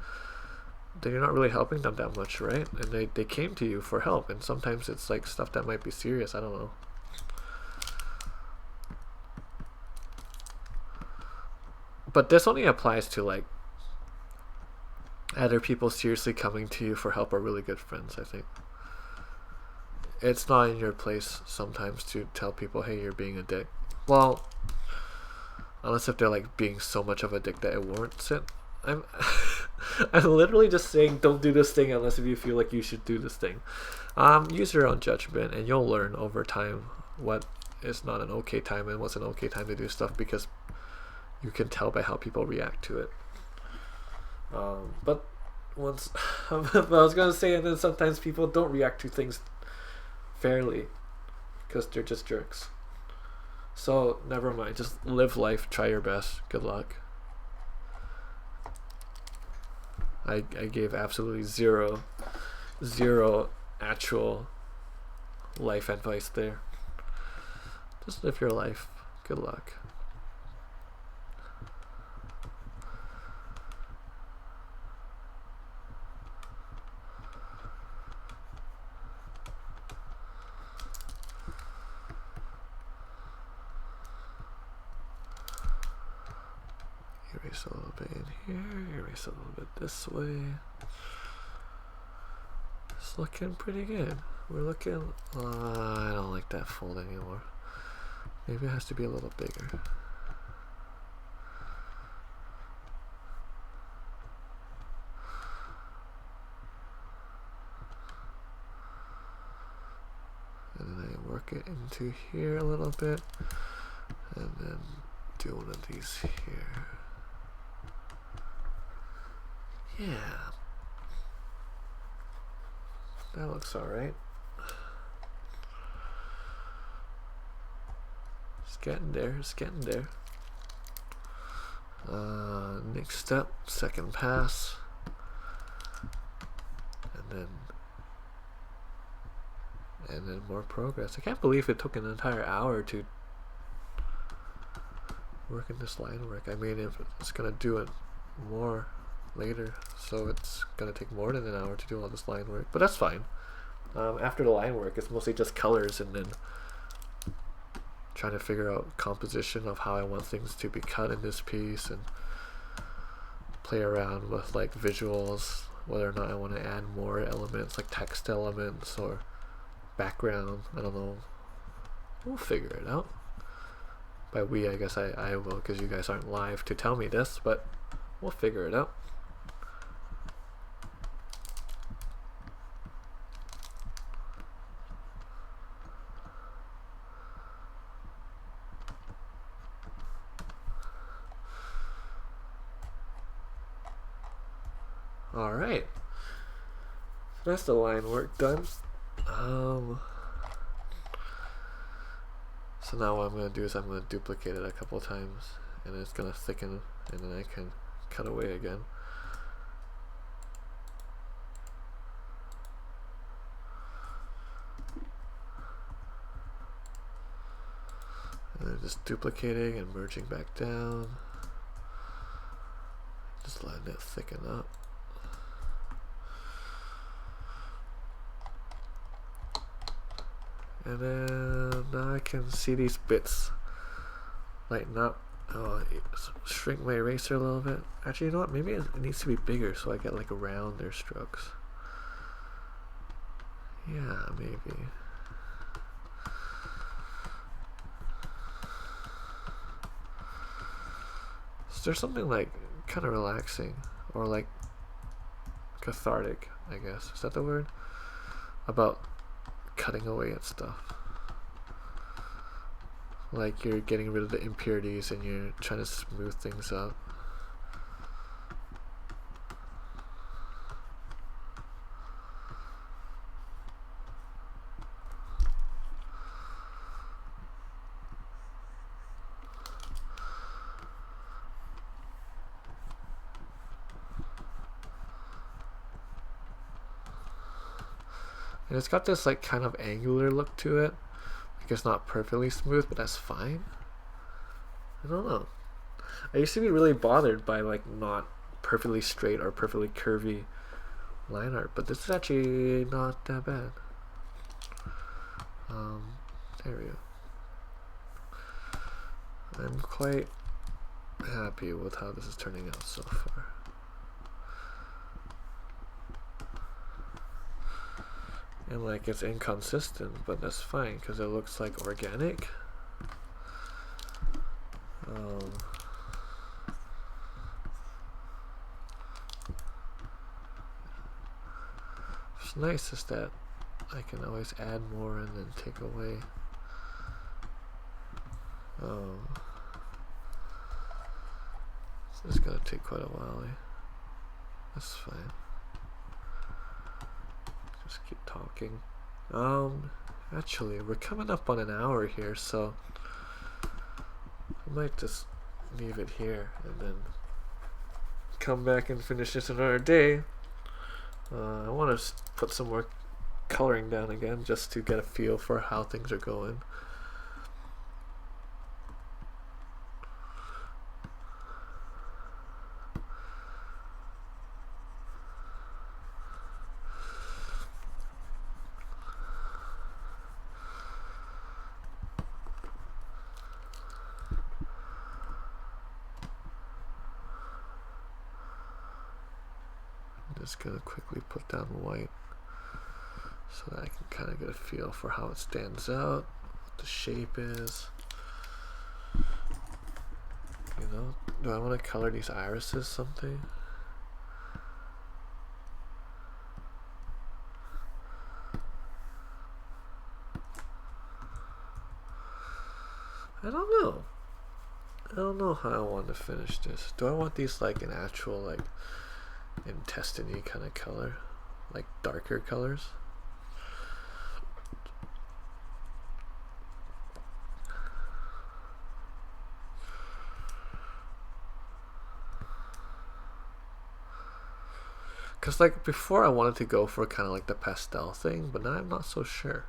then you're not really helping them that much, right? And they came to you for help, and sometimes it's like stuff that might be serious. I don't know. But this only applies to like other people seriously coming to you for help or really good friends, I think. It's not in your place sometimes to tell people, hey, you're being a dick. Well, unless if they're like being so much of a dick that it warrants it. I'm literally just saying don't do this thing unless if you feel like you should do this thing. Use your own judgment, and you'll learn over time what is not an okay time and what's an okay time to do stuff, because you can tell by how people react to it. But once I was gonna say, and then sometimes people don't react to things fairly because they're just jerks. So never mind, just live life, try your best, good luck. I gave absolutely zero actual life advice there. Just live your life, good luck. Erase a little bit in here, erase a little bit this way. It's looking pretty good. We're looking, I don't like that fold anymore. Maybe it has to be a little bigger. it into here a little bit, and then do one of these here. Yeah, that looks alright. It's getting there, it's getting there. Next step, second pass, and then more progress. I can't believe it took an entire hour to work in this line work. I mean, if it's gonna do it more later, so it's gonna take more than an hour to do all this line work, but that's fine. After the line work, it's mostly just colors and then trying to figure out composition of how I want things to be cut in this piece, and play around with like visuals, whether or not I want to add more elements like text elements or background. I don't know, we'll figure it out. By we, I guess I will, because you guys aren't live to tell me this, but we'll figure it out. Alright, so that's the line work done. So now what I'm going to do is I'm going to duplicate it a couple times, and it's going to thicken, and then I can cut away again. And then just duplicating and merging back down, just letting it thicken up. And then now I can see these bits lighten up. Shrink my eraser a little bit. Actually, you know what? Maybe it needs to be bigger so I get like rounder strokes. Yeah, maybe. Is there something like kind of relaxing or like cathartic, I guess? Is that the word? About cutting away at stuff. Like you're getting rid of the impurities and you're trying to smooth things up. And it's got this like kind of angular look to it. Like it's not perfectly smooth, but that's fine. I don't know. I used to be really bothered by like not perfectly straight or perfectly curvy line art, but this is actually not that bad. There we go. I'm quite happy with how this is turning out so far. And like it's inconsistent, but that's fine because it looks like organic. What's nice is that I can always add more and then take away. So it's gonna take quite a while. That's fine. Just keep talking. Actually, we're coming up on an hour here, so I might just leave it here and then come back and finish this another day. I want to put some more coloring down again just to get a feel for how things are going. Just gonna quickly put down white so that I can kind of get a feel for how it stands out, what the shape is. You know, do I want to color these irises something? I don't know. I don't know how I want to finish this. Do I want these like an actual like intestine-y kind of color? Like darker colors? Because like before I wanted to go for kind of like the pastel thing, but now I'm not so sure.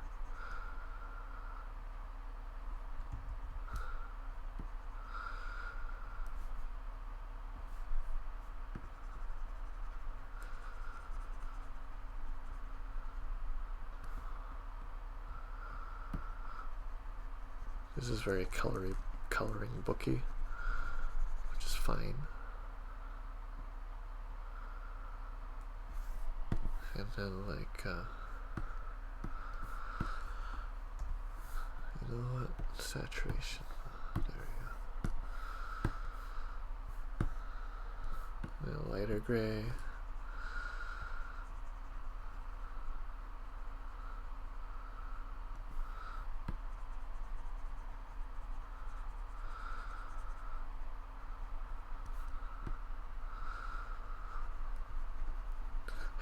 This is very coloring booky, which is fine. And then like, you know what? Saturation. There we go. A lighter gray.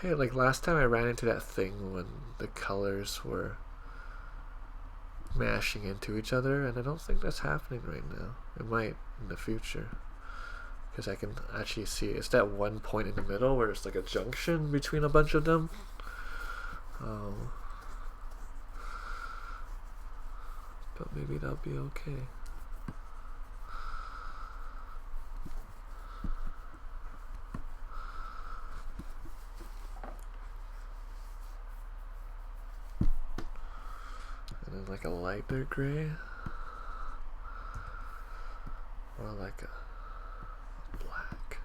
Hey, like last time I ran into that thing when the colors were mashing into each other, and I don't think that's happening right now. It might in the future, because I can actually see it's that one point in the middle where it's like a junction between a bunch of them. But maybe that'll be okay. And then like a lighter gray, or like a black.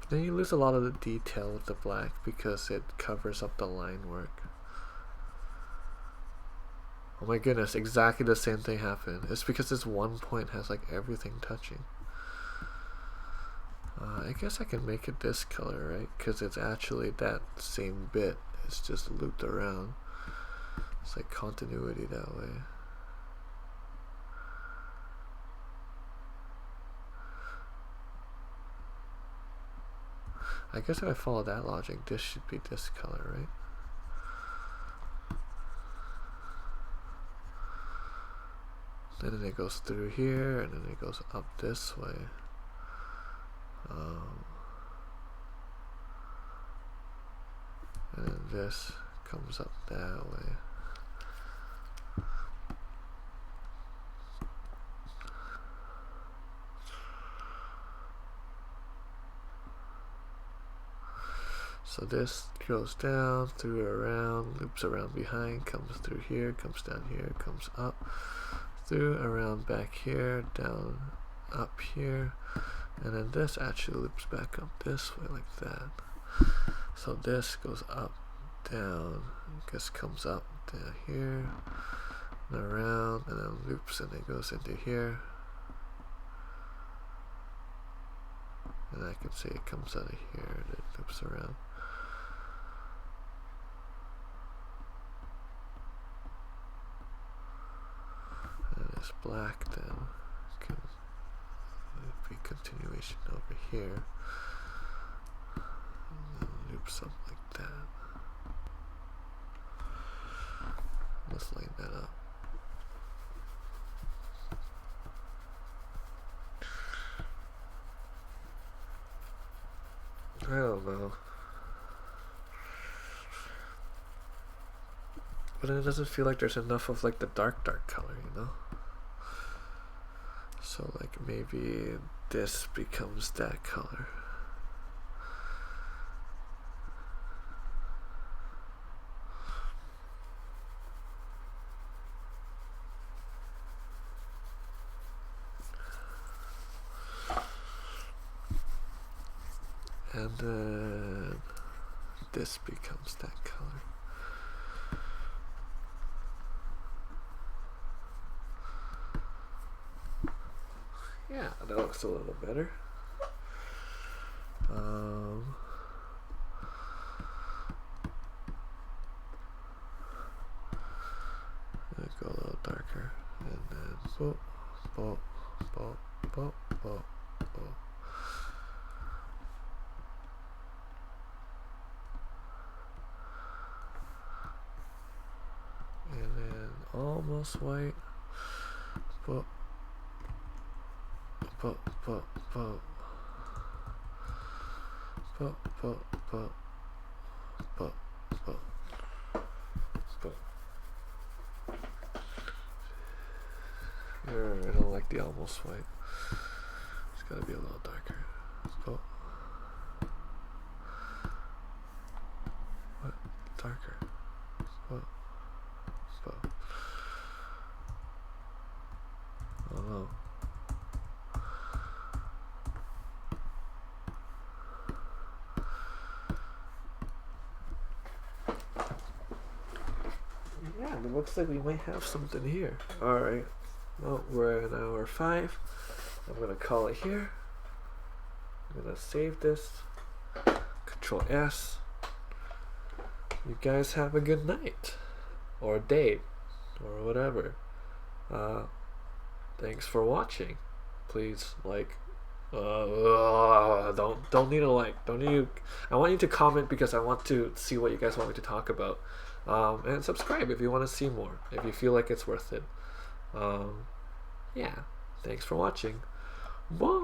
Then you lose a lot of the detail with the black because it covers up the line work. Oh my goodness, exactly the same thing happened. It's because this one point has like everything touching. I guess I can make it this color, right? Because it's actually that same bit. It's just looped around. It's like continuity that way. I guess if I follow that logic, this should be this color, right? Then it goes through here, and then it goes up this way. And then this comes up that way. So this goes down, through, around, loops around behind, comes through here, comes down here, comes up, through, around back here, down, up here, and then this actually loops back up this way like that. So this goes up, down, this comes up, down here, and around, and then loops, and it goes into here. And I can see it comes out of here, and it loops around. This black then can be continuation over here, and then loop something like that. Let's line that up. I don't know. But then it doesn't feel like there's enough of like the dark color, you know? So like maybe this becomes that color. And then this becomes that color. Yeah, that looks a little better. Let's go a little darker, and then boop, boop, boop, boop, boop, boop. And then almost white. Boop, boop, boop, boop. Boop, boop, boop, boop, boop, boop. I don't like the almost white. It's gotta be a little darker. Boop. What? Darker. Boop. Boop. Oh no. Yeah, it looks like we might have something here. Alright. Well, we're at hour 5. I'm gonna call it here. I'm gonna save this. Control S. You guys have a good night. Or day. Or whatever. Thanks for watching. Please like. Don't need a like. Don't need. I want you to comment because I want to see what you guys want me to talk about. And subscribe if you want to see more. If you feel like it's worth it. Yeah. Thanks for watching. Bye.